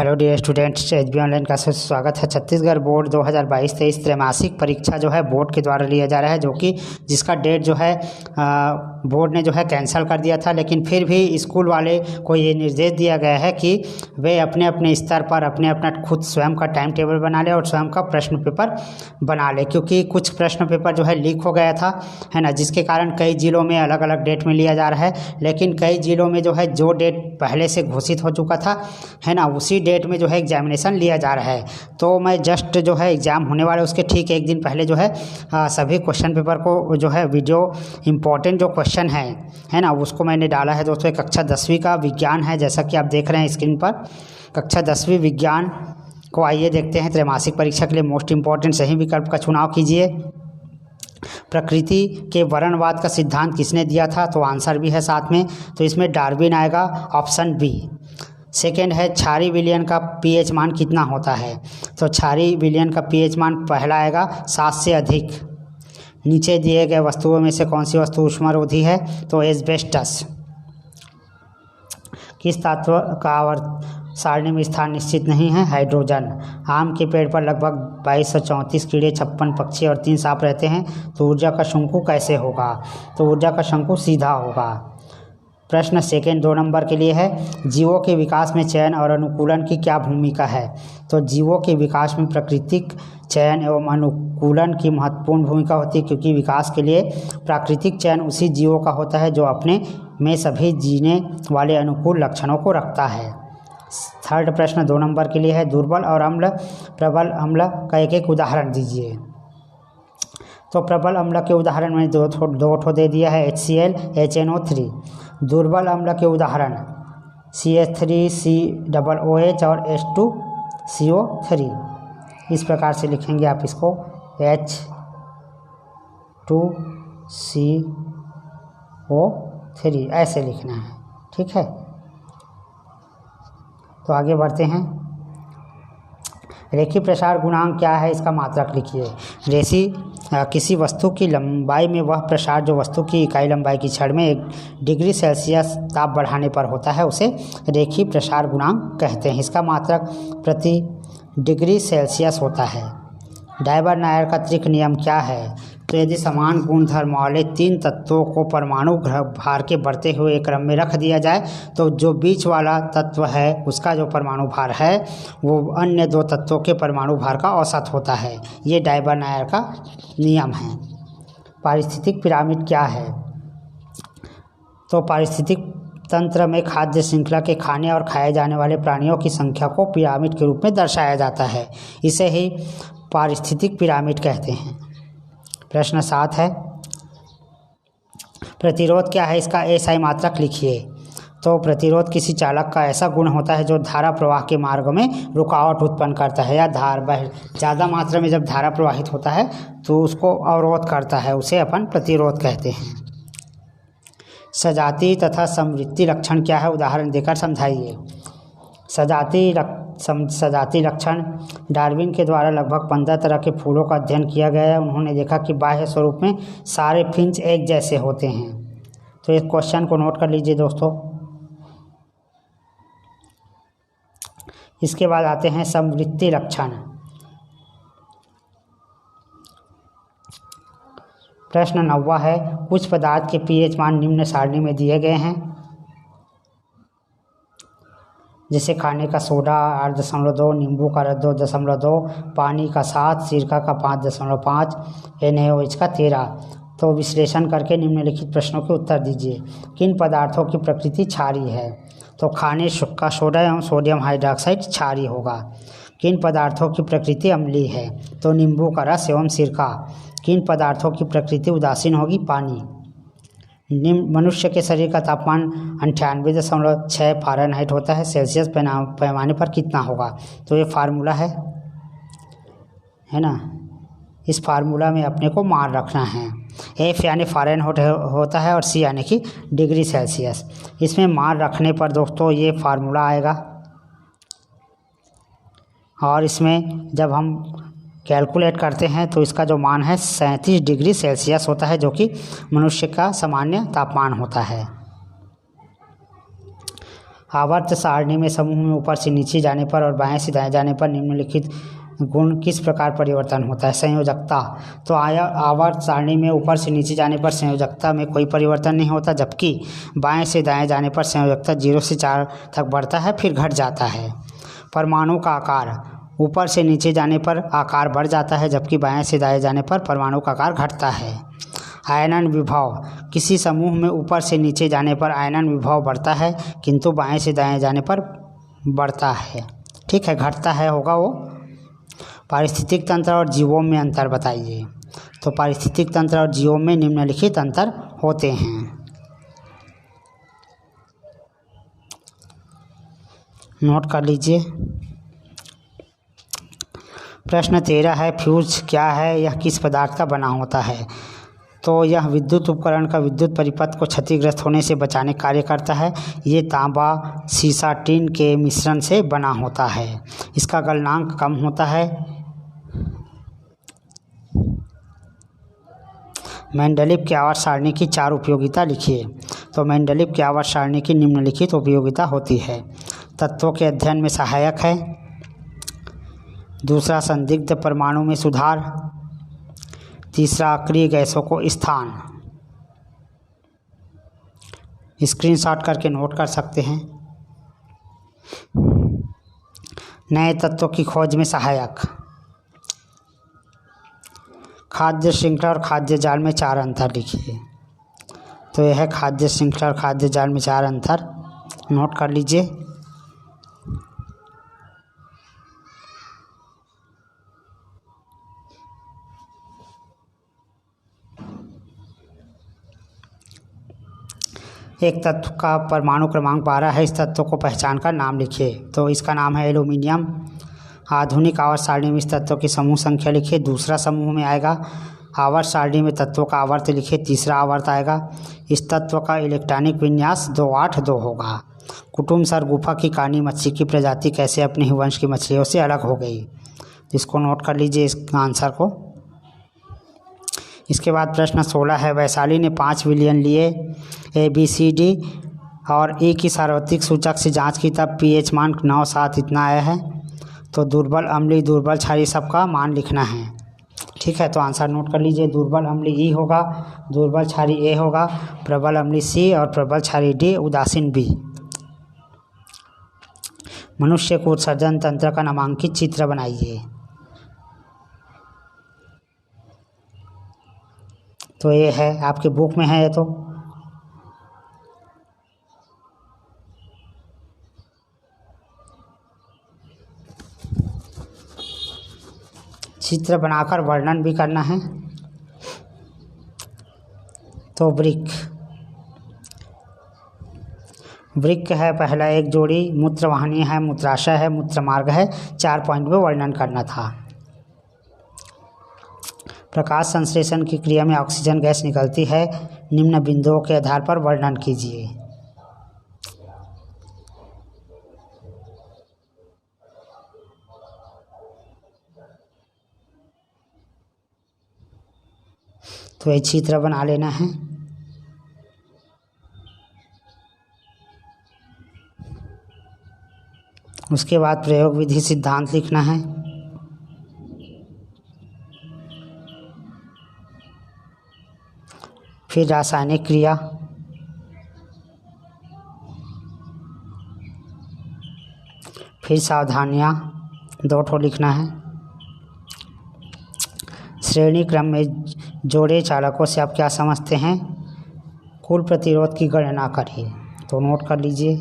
Hello dear students, H B online classes में स्वागत है। छत्तीसगढ़ बोर्ड 2022-23 त्रैमासिक परीक्षा जो है बोर्ड के द्वारा लिया जा रहा है, जो कि जिसका डेट जो है बोर्ड ने जो है कैंसिल कर दिया था। लेकिन फिर भी स्कूल वाले को ये निर्देश दिया गया है कि वे अपने अपने स्तर पर अपना खुद स्वयं का टाइम टेबल बना ले और स्वयं का प्रश्न पेपर बना ले, क्योंकि कुछ प्रश्न पेपर जो है लीक हो गया था, है ना, जिसके कारण कई ज़िलों में अलग अलग डेट में लिया जा रहा है। लेकिन कई ज़िलों में जो है जो डेट पहले से घोषित हो चुका था, है ना, उसी डेट में जो है एग्जामिनेशन लिया जा रहा है। तो मैं जस्ट जो है एग्ज़ाम होने वाले उसके ठीक एक दिन पहले जो है सभी क्वेश्चन पेपर को जो है वीडियो इम्पोर्टेंट जो क्वेश्चन है ना, उसको मैंने डाला है दोस्तों। कक्षा 10वीं का विज्ञान है, जैसा कि आप देख रहे हैं स्क्रीन पर। कक्षा 10वीं विज्ञान को आइए देखते हैं। त्रैमासिक परीक्षा के लिए मोस्ट इम्पॉर्टेंट सही विकल्प का चुनाव कीजिए। प्रकृति के वर्णवाद का सिद्धांत किसने दिया था? तो आंसर भी है साथ में, तो इसमें डार्विन आएगा, ऑप्शन बी। सेकेंड है क्षारीय विलयन का पीएच मान कितना होता है? तो क्षारीय विलयन का पीएच मान पहला आएगा 7 से अधिक। नीचे दिए गए वस्तुओं में से कौन सी वस्तु ऊष्मारोधी है? तो एस्बेस्टस। किस तत्व का आवर्त सारणी में स्थान निश्चित नहीं है? हाइड्रोजन। आम के पेड़ पर लगभग 2234 कीड़े, 56 पक्षी और 3 सांप रहते हैं, तो ऊर्जा का शंकु कैसे होगा? तो ऊर्जा का शंकु सीधा होगा। प्रश्न सेकेंड 2 नंबर के लिए है, जीवों के विकास में चयन और अनुकूलन की क्या भूमिका है? तो जीवों के विकास में प्राकृतिक चयन एवं अनुकूलन की महत्वपूर्ण भूमिका होती है, क्योंकि विकास के लिए प्राकृतिक चयन उसी जीवों का होता है जो अपने में सभी जीने वाले अनुकूल लक्षणों को रखता है। थर्ड प्रश्न 2 नंबर के लिए है, दुर्बल और अम्ल प्रबल अम्ल का एक उदाहरण दीजिए। तो प्रबल अम्ल के उदाहरण में दो ठो दे दिया है, HCl HNO3। दुर्बल अम्ल के उदाहरण CH3COOH और H2CO3। इस प्रकार से लिखेंगे आप इसको, H2CO3 ऐसे लिखना है, ठीक है। तो आगे बढ़ते हैं। रेखीय प्रसार गुणांक क्या है? इसका मात्रक लिखिए। किसी वस्तु की लंबाई में वह प्रसार जो वस्तु की इकाई लंबाई की क्षण में 1 डिग्री सेल्सियस ताप बढ़ाने पर होता है, उसे रेखीय प्रसार गुणांक कहते हैं। इसका मात्रक प्रति डिग्री सेल्सियस होता है। डायबर-नायर का त्रिक नियम क्या है? तो यदि समान गुणधर्म वाले 3 तत्वों को परमाणु भार के बढ़ते हुए क्रम में रख दिया जाए, तो जो बीच वाला तत्व है उसका जो परमाणु भार है वो अन्य 2 तत्वों के परमाणु भार का औसत होता है। ये डायबर-नायर का नियम है। पारिस्थितिक पिरामिड क्या है? तो पारिस्थितिक तंत्र में खाद्य श्रृंखला के खाने और खाए जाने वाले प्राणियों की संख्या को पिरामिड के रूप में दर्शाया जाता है। इसे ही पारिस्थितिक पिरामिड कहते हैं। प्रश्न 7 है, प्रतिरोध क्या है? इसका एसआई मात्रक लिखिए। तो प्रतिरोध किसी चालक का ऐसा गुण होता है जो धारा प्रवाह के मार्ग में रुकावट उत्पन्न करता है, या ज़्यादा मात्रा में जब धारा प्रवाहित होता है तो उसको अवरोध करता है, उसे अपन प्रतिरोध कहते हैं। सजातीय तथा समवृत्ति लक्षण क्या है? उदाहरण देकर समझाइए। सजातीय लक्षण डार्विन के द्वारा लगभग 15 तरह के फूलों का अध्ययन किया गया है। उन्होंने देखा कि बाह्य स्वरूप में सारे फिंच एक जैसे होते हैं। तो इस क्वेश्चन को नोट कर लीजिए दोस्तों। इसके बाद आते हैं समवृत्ति लक्षण। प्रश्न 9 है, कुछ पदार्थ के पीएच मान निम्न सारणी में दिए गए हैं, जैसे खाने का सोडा 8.2, नींबू का 2.2, पानी का 7, सिरका का 5.5, NaOH का 13। तो विश्लेषण करके निम्नलिखित प्रश्नों के उत्तर दीजिए। किन पदार्थों की प्रकृति क्षारीय है? तो खाने का सोडा एवं सोडियम हाइड्रोक्साइड क्षारीय होगा। किन पदार्थों की प्रकृति अम्लीय है? तो नींबू का रस एवं सिरका। किन पदार्थों की प्रकृति उदासीन होगी? पानी। मनुष्य के शरीर का तापमान 98.6 फ़ारेनहाइट होता है, सेल्सियस पैमाने पर कितना होगा? तो ये फार्मूला है ना। इस फार्मूला में अपने को मान रखना है। F यानी फ़ारेनहाइट होता है और C यानी कि डिग्री सेल्सियस। इसमें मान रखने पर दोस्तों ये फार्मूला आएगा, और इसमें जब हम कैलकुलेट करते हैं तो इसका जो मान है 37 डिग्री सेल्सियस होता है, जो कि मनुष्य का सामान्य तापमान होता है। आवर्त सारणी में समूह में ऊपर से नीचे जाने पर और बाएं से दाएं जाने पर निम्नलिखित गुण किस प्रकार परिवर्तन होता है। संयोजकता, तो आवर्त सारणी में ऊपर से नीचे जाने पर संयोजकता में कोई परिवर्तन नहीं होता, जबकि बाएं से दाएं जाने पर संयोजकता 0 से 4 तक बढ़ता है फिर घट जाता है। परमाणु का आकार, ऊपर से नीचे जाने पर आकार बढ़ जाता है, जबकि बाएं से दाएं जाने पर परमाणु का आकार घटता है। आयनन विभव, किसी समूह में ऊपर से नीचे जाने पर आयनन विभव बढ़ता है, किंतु बाएं से दाएं जाने पर बढ़ता है, ठीक है, घटता है होगा वो। पारिस्थितिक तंत्र और जीवों में अंतर बताइए। तो पारिस्थितिक तंत्र और जीवों में निम्नलिखित अंतर होते हैं। नोट कर लीजिए। प्रश्न 13 है, फ्यूज क्या है, यह किस पदार्थ का बना होता है। तो यह विद्युत उपकरण का विद्युत परिपथ को क्षतिग्रस्त होने से बचाने कार्य करता है। ये तांबा, सीसा, टिन के मिश्रण से बना होता है। इसका गलनांक कम होता है। मेंडलीव की आवर्त सारणी की 4 उपयोगिता लिखिए। तो मेंडलीव की आवर्त सारणी की निम्नलिखित उपयोगिता होती है। तत्वों के अध्ययन में सहायक है। दूसरा, संदिग्ध परमाणु में सुधार। तीसरा, अक्रिय गैसों को स्थान। स्क्रीनशॉट करके नोट कर सकते हैं। नए तत्वों की खोज में सहायक। खाद्य श्रृंखला और खाद्य जाल में 4 अंतर लिखिए। तो यह है खाद्य श्रृंखला और खाद्य जाल में 4 अंतर, नोट कर लीजिए। एक तत्व का परमाणु क्रमांक 12 है। इस तत्व को पहचान कर नाम लिखिए। तो इसका नाम है एल्यूमिनियम। आधुनिक आवर्त सारणी में इस तत्व की समूह संख्या लिखिए। दूसरा समूह में आएगा। आवर्त सारणी में तत्वों का आवर्त लिखिए। तीसरा आवर्त आएगा। इस तत्व का इलेक्ट्रॉनिक विन्यास 282 होगा। कुटुम्बसर गुफा की कानी मच्छी की प्रजाति कैसे अपने ही वंश की मछलियों से अलग हो गई। इसको नोट कर लीजिए, इस आंसर को। इसके बाद प्रश्न 16 है, वैशाली ने 5 विलियन लिए। ABCD और E की सार्वत्रिक सूचक से जांच की, तब pH मान 9-7 इतना आया है। तो दुर्बल अम्लीय, दुर्बल क्षारीय सबका मान लिखना है, ठीक है। तो आंसर नोट कर लीजिए। दुर्बल अम्लीय E होगा, दुर्बल क्षारीय A होगा, प्रबल अम्लीय C और प्रबल क्षारीय D, उदासीन B। मनुष्य को उत्सर्जन तंत्र का नामांकित चित्र बनाइए। तो ये है, आपके बुक में है ये। तो चित्र बनाकर वर्णन भी करना है। तो वृक्क है पहला, एक जोड़ी मूत्रवाहिनी है, मूत्राशय है, मूत्रमार्ग है। 4 पॉइंट में वर्णन करना था। प्रकाश संश्लेषण की क्रिया में ऑक्सीजन गैस निकलती है। निम्न बिंदुओं के आधार पर वर्णन कीजिए। तो ये चित्र बना लेना है। उसके बाद प्रयोग विधि सिद्धांत लिखना है। फिर रासायनिक क्रिया, फिर सावधानियाँ 2 ठो लिखना है। श्रेणी क्रम में जोड़े चालकों से आप क्या समझते हैं। कुल प्रतिरोध की गणना करिए। तो नोट कर लीजिए।